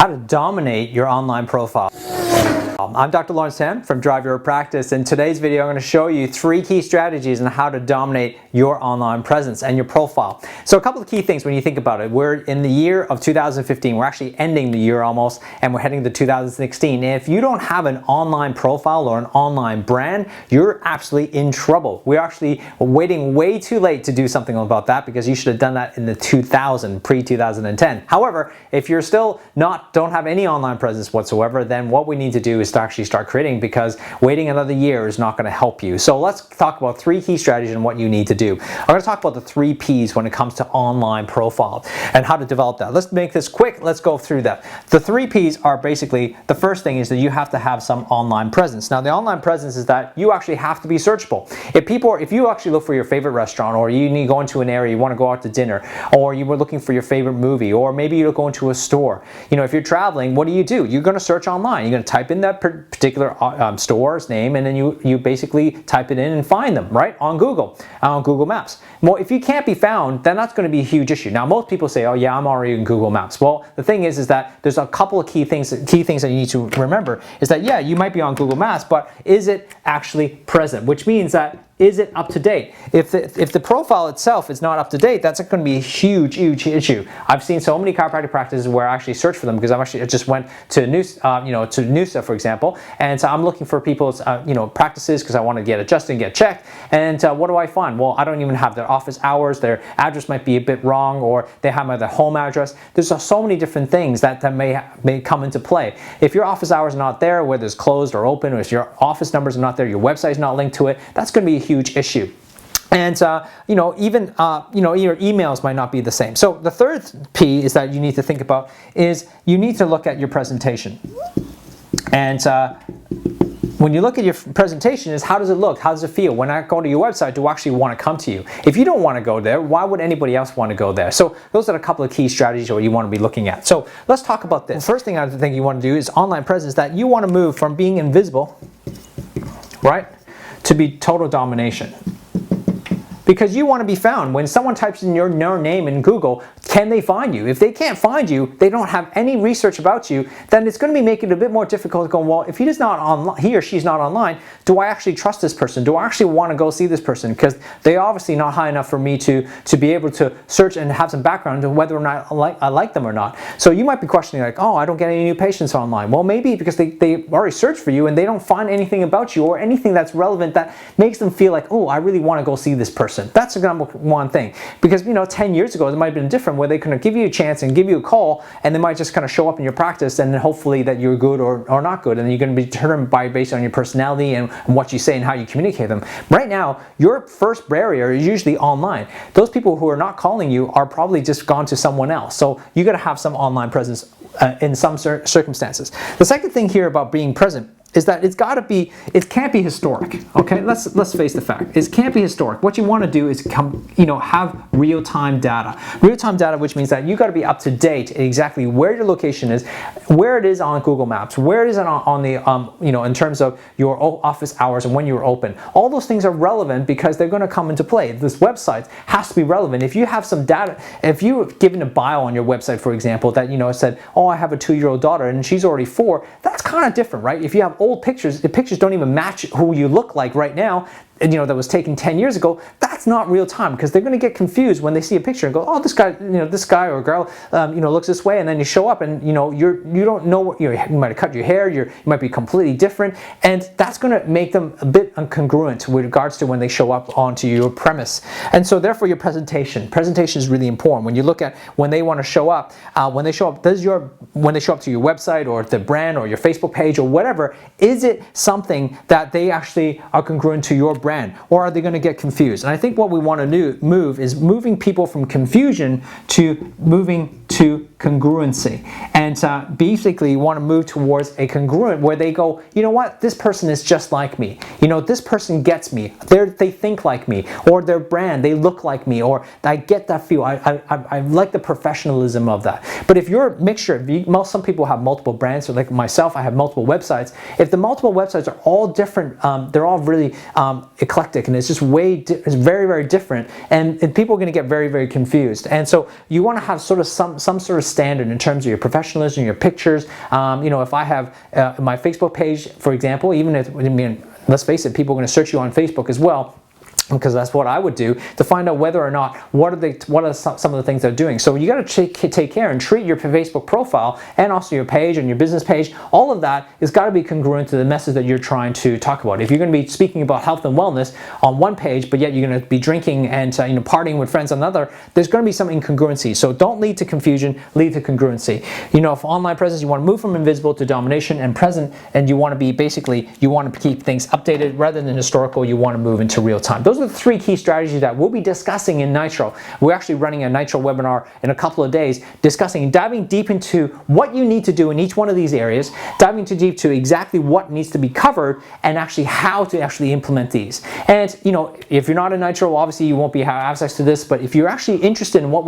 how to dominate your online profile. I'm Dr. Lawrence Tam from Drive Your Practice. In today's video, I'm going to show you 3 key strategies on how to dominate your online presence and your profile. So a couple of key things when you think about it. We're in the year of 2015. We're actually ending the year almost, and we're heading to 2016. And if you don't have an online profile or an online brand, you're absolutely in trouble. We're actually waiting way too late to do something about that, because you should have done that in the pre-2010. However, if you're still don't have any online presence whatsoever, then what we need to do is to actually start creating, because waiting another year is not going to help you. So let's talk about 3 key strategies and what you need to do. I'm going to talk about the 3 P's when it comes to online profile and how to develop that. Let's make this quick. Let's go through that. The 3 P's are basically, the first thing is that you have to have some online presence. Now, the online presence is that you actually have to be searchable. If you actually look for your favorite restaurant, or you need to go into an area, you want to go out to dinner, or you were looking for your favorite movie, or maybe you're going to a store. You know, if you're traveling, what do? You're going to search online. You're going to type in that particular store's name, and then you basically type it in and find them, right, on Google Maps. Well, if you can't be found, then that's going to be a huge issue. Now, most people say, oh yeah, I'm already in Google Maps. Well, the thing is that there's a couple of key things that you need to remember, is that yeah, you might be on Google Maps, but is it actually present? Which means that, is it up to date? If the profile itself is not up to date, that's going to be a huge issue. I've seen so many chiropractic practices where I actually search for them, because I just went to Noosa, for example, and so I'm looking for people's practices, because I want to get adjusted and get checked. And what do I find? Well, I don't even have their office hours. Their address might be a bit wrong, or they have their home address. There's so many different things that may come into play. If your office hours are not there, whether it's closed or open, or if your office numbers are not there, your website's not linked to it, that's going to be a huge issue. And even your emails might not be the same. So the third P is that you need to think about is you need to look at your presentation. And when you look at your presentation, is how does it look? How does it feel? When I go to your website, do I actually want to come to you? If you don't want to go there, why would anybody else want to go there? So those are a couple of key strategies that you want to be looking at. So let's talk about this. The first thing I think you want to do is online presence, that you want to move from being invisible, right, to be total domination. Because you want to be found. When someone types in your name in Google, can they find you? If they can't find you, they don't have any research about you, then it's going to be making it a bit more difficult to go, well, if he or she's not online, do I actually trust this person? Do I actually want to go see this person? Because they're obviously not high enough for me to be able to search and have some background on whether or not I like them or not. So you might be questioning, like, oh, I don't get any new patients online. Well, maybe because they already searched for you and they don't find anything about you or anything that's relevant that makes them feel like, oh, I really want to go see this person. That's the number one thing. Because 10 years ago, it might have been different, where they could give you a chance and give you a call, and they might just kind of show up in your practice, and then hopefully that you're good or not good, and you're going to be determined based on your personality and what you say and how you communicate them. Right now, your first barrier is usually online. Those people who are not calling you are probably just gone to someone else. So you got to have some online presence in some circumstances. The second thing here about being present is that it can't be historic. Okay, let's face the fact. It can't be historic. What you want to do is have real-time data. Real-time data, which means that you got to be up to date exactly where your location is, where it is on Google Maps, where it is on the in terms of your office hours and when you're open. All those things are relevant because they're going to come into play. This website has to be relevant. If you have some data, if you've given a bio on your website, for example, that said, oh, I have a 2-year-old daughter and she's already 4, that's kind of different, right? If you have old pictures, the pictures don't even match who you look like right now, that was taken 10 years ago. That's not real time, because they're going to get confused when they see a picture and go, oh, this guy or girl, looks this way, and then you show up and you don't know what you might have cut your hair, you might be completely different, and that's going to make them a bit incongruent with regards to when they show up onto your premise. And so therefore your presentation is really important. When you look at when they want to show up, when they show up to your website or the brand or your Facebook page or whatever, is it something that they actually are congruent to your brand, or are they going to get confused? And I think what we want to move is moving people from confusion to moving to congruency. And basically you want to move towards a congruent where they go, you know what, this person is just like me. This person gets me. They think like me, or their brand, they look like me, or I get that feel. I like the professionalism of that. But if you're a mixture, some people have multiple brands, so like myself, I have multiple websites. If the multiple websites are all different, they're all really eclectic, and it's just it's very, very different, and people are going to get very, very confused. And so you want to have sort of some sort of standard in terms of your professionalism, your pictures. If I have my Facebook page, for example, even if, let's face it, people are going to search you on Facebook as well, because that's what I would do to find out whether or not what are some of the things they're doing. So you got to take care and treat your Facebook profile and also your page and your business page. All of that has got to be congruent to the message that you're trying to talk about. If you're going to be speaking about health and wellness on one page, but yet you're going to be drinking and partying with friends on another, there's going to be some incongruency. So don't lead to confusion, lead to congruency. If online presence, you want to move from invisible to domination and present, and you want to be you want to keep things updated rather than historical. You want to move into real time. Those are the 3 key strategies that we'll be discussing in Nitro. We're actually running a Nitro webinar in a couple of days, diving deep into what you need to do in each one of these areas, diving too deep to exactly what needs to be covered, and actually how to actually implement these. And if you're not in Nitro, obviously you won't be have access to this. But if you're actually interested in what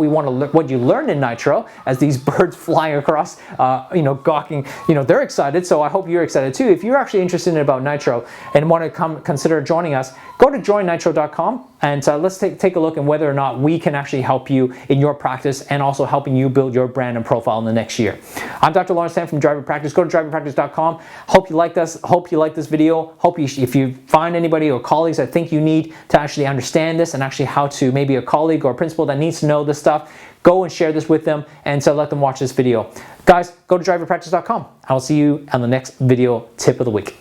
you learned in Nitro, as these birds flying across, gawking, they're excited. So I hope you're excited too. If you're actually interested about Nitro and want to consider joining us, go to joinnitro.com and let's take a look at whether or not we can actually help you in your practice and also helping you build your brand and profile in the next year. I'm Dr. Lawrence Tan from Drive Your Practice. Go to driveyourpractice.com. Hope you like this. Hope you like this video. If you find anybody or colleagues that think you need to actually understand this and actually how to, maybe a colleague or a principal that needs to know this stuff, go and share this with them and let them watch this video. Guys, go to driveyourpractice.com. I'll see you on the next video tip of the week.